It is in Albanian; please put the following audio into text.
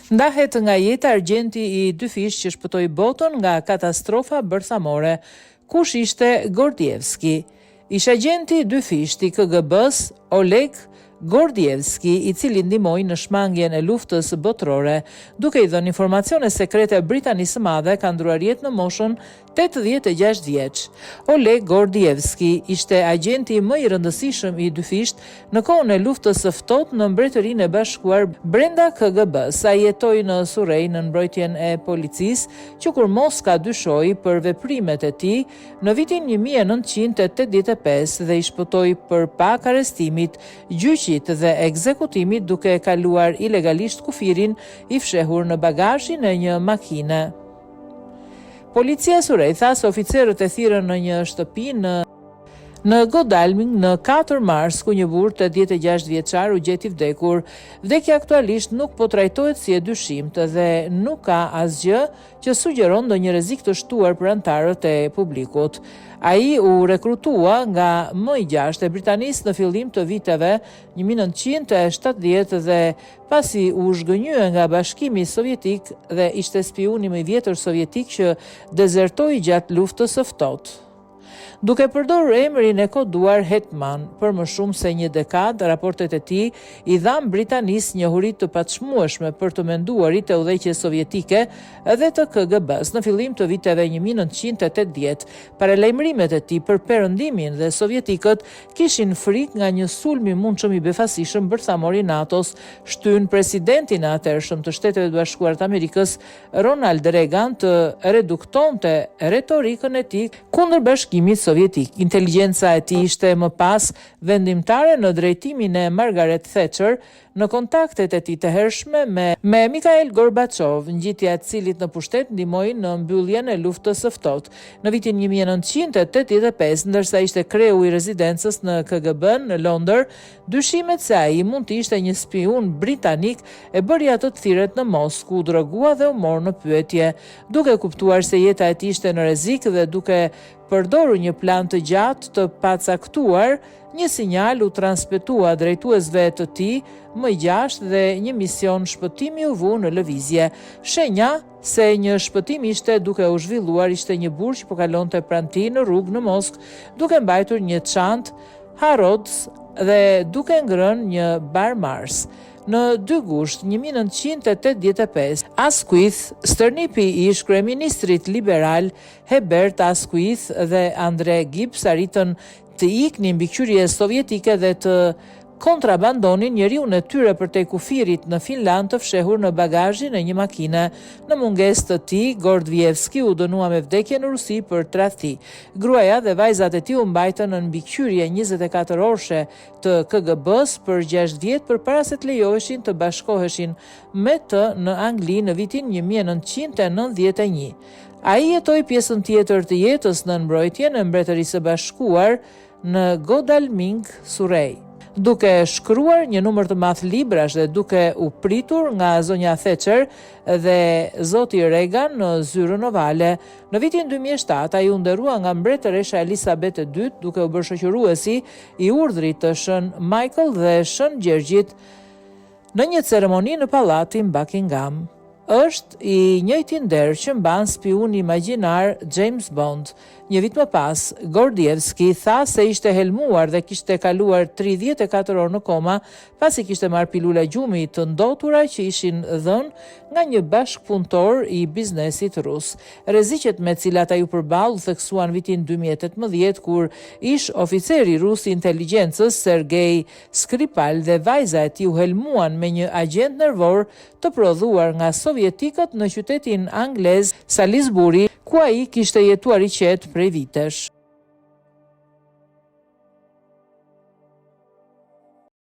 Ndahet nga jeta argjenti i dy fish që shpëtoi botën nga katastrofa bërthamore. Kush ishte Gordievski? Ish agenti dy fisht i KGB-s Oleg Gordievski, i cili ndihmoi në shmangjen e luftës botërore, duke i dhënë informacione sekrete Britanisë së Madhe, ka ndruar jetë në moshën 86 vjeç. Oleg Gordievski ishte agenti më i rëndësishëm i dy fisht në kohën e luftës së ftohtë në Mbretërinë e Bashkuar brenda KGB-s. Ai jetoi në Surrey në mbrojtjen e policisë, që kur Moska dyshoi për veprimet e tij në vitin 1985 dhe i shpëtoi përpak arrestimit, gjyqit dhe ekzekutimit, duke kaluar ilegalisht kufirin i fshehur në bagazhin e një makine. Policia Surrey tha se oficerët e thirrën në një shtëpi në Godalming në 4 mars, ku një burrë 86 vjeçar u gjeti vdekur. Vdekja aktualisht nuk po trajtohet si e dyshimt dhe nuk ka asgjë që sugjeron ndonjë rrezik të shtuar për anëtarët e publikut. Ai u rekrutua nga M6 e Britanisë në fillim të viteve 1970 dhe pasi u zhgënjye nga Bashkimi Sovjetik dhe ishte spiuni më i vjetër sovjetik që dezertoi gjatë luftës së ftohtë. Duke përdorur emrin e koduar Hetman për më shumë se një dekadë, raportet e tij i dhan Britanisë njohuri të paçmueshme për të menduarit e udhëheqjes sovjetike dhe të KGB-s në fillim të viteve 1980. Paralajmërimet e tij për perëndimin dhe sovjetikët kishin frikë nga një sulm i mundshëm i befasishëm bërthamor i NATO-s, shtyn presidentin e atëhershëm të Shteteve të Bashkuara të Amerikës, Ronald Reagan, të reduktonte retorikën e tij kundër Bashkimit Sovjetik. Inteligjenca e tij ishte më pas vendimtare në drejtimin e Margaret Thatcher në kontaktet e tij të hershme me Mikhail Gorbachev, ngjitja e cilit në pushtet ndihmoi në mbylljen e luftës së ftohtë. Në vitin 1985, ndërsa ishte kreu i rezidencës në KGB në Londër, dyshimet se ai mund të ishte një spiun britanik e bëri atë të thirret në Moskë, u drogua dhe u mor në pyetje. Duke kuptuar se jeta e tij ishte në rrezik dhe duke përdorur një plan të gjatë të pacaktuar, një sinjal u transmetua drejtuesve të tij M6 dhe një mision shpëtimi u vu në lëvizje. Shenja se një shpëtim ishte duke u zhvilluar ishte një burrë që po kalonte pranë tij në rrugë në Moskë, duke mbajtur një çantë Harrods dhe duke ngrënë një bar Mars. Në 2 gusht 1985, Asquith, stërnipi i ish kryeministrit liberal Herbert Asquith dhe Andre Gibbs arritën të iknin mbikëqyrje sovjetike dhe të kontrabandonin njeriun e tyre përtej kufirit në Finland të fshehur në bagazhin e një makine. Në mungesë të tij, Gordievski u dënua me vdekje në Rusi për tradhti. Gruaja dhe vajzat e tij u mbajtën në mbikëqyrje 24 orëshe të KGB-s për 6 vjet përpara se të lejoheshin të bashkoheshin me të në Angli në vitin 1991. Ai jetoi pjesën tjetër të jetës në mbrojtjen e Mbretërisë së Bashkuar në Godalming, Surrey, duke shkruar një numër të madh librash dhe duke u pritur nga zonja Thatcher dhe zoti Reagan në zyrën ovale. Në vitin 2007 ai u nderua nga mbretëresha Elizabeth II, duke u bërë shoqëruesi i urdhrit të Shën Michael dhe Shën Gjergjit në një ceremoni në pallatin Buckingham. Është i njëjti nder që mban spiuni imagjinar James Bond. Një vit më pas, Gordievski tha se ishte helmuar dhe kishte kaluar 34 orë në koma pasi kishte marrë pilula gjumi të ndotura që ishin dhënë nga një bashkëpunëtor i biznesit rus. Rreziqet me të cilat ai u përball u theksuan vitin 2018 kur ish oficeri rus i inteligjencës Sergei Skripal dhe vajza e tij u helmuan me një agent nervor të prodhuar nga sovjetikët në qytetin anglez Salisbury, ku ai kishte jetuar i qetë prej vitesh.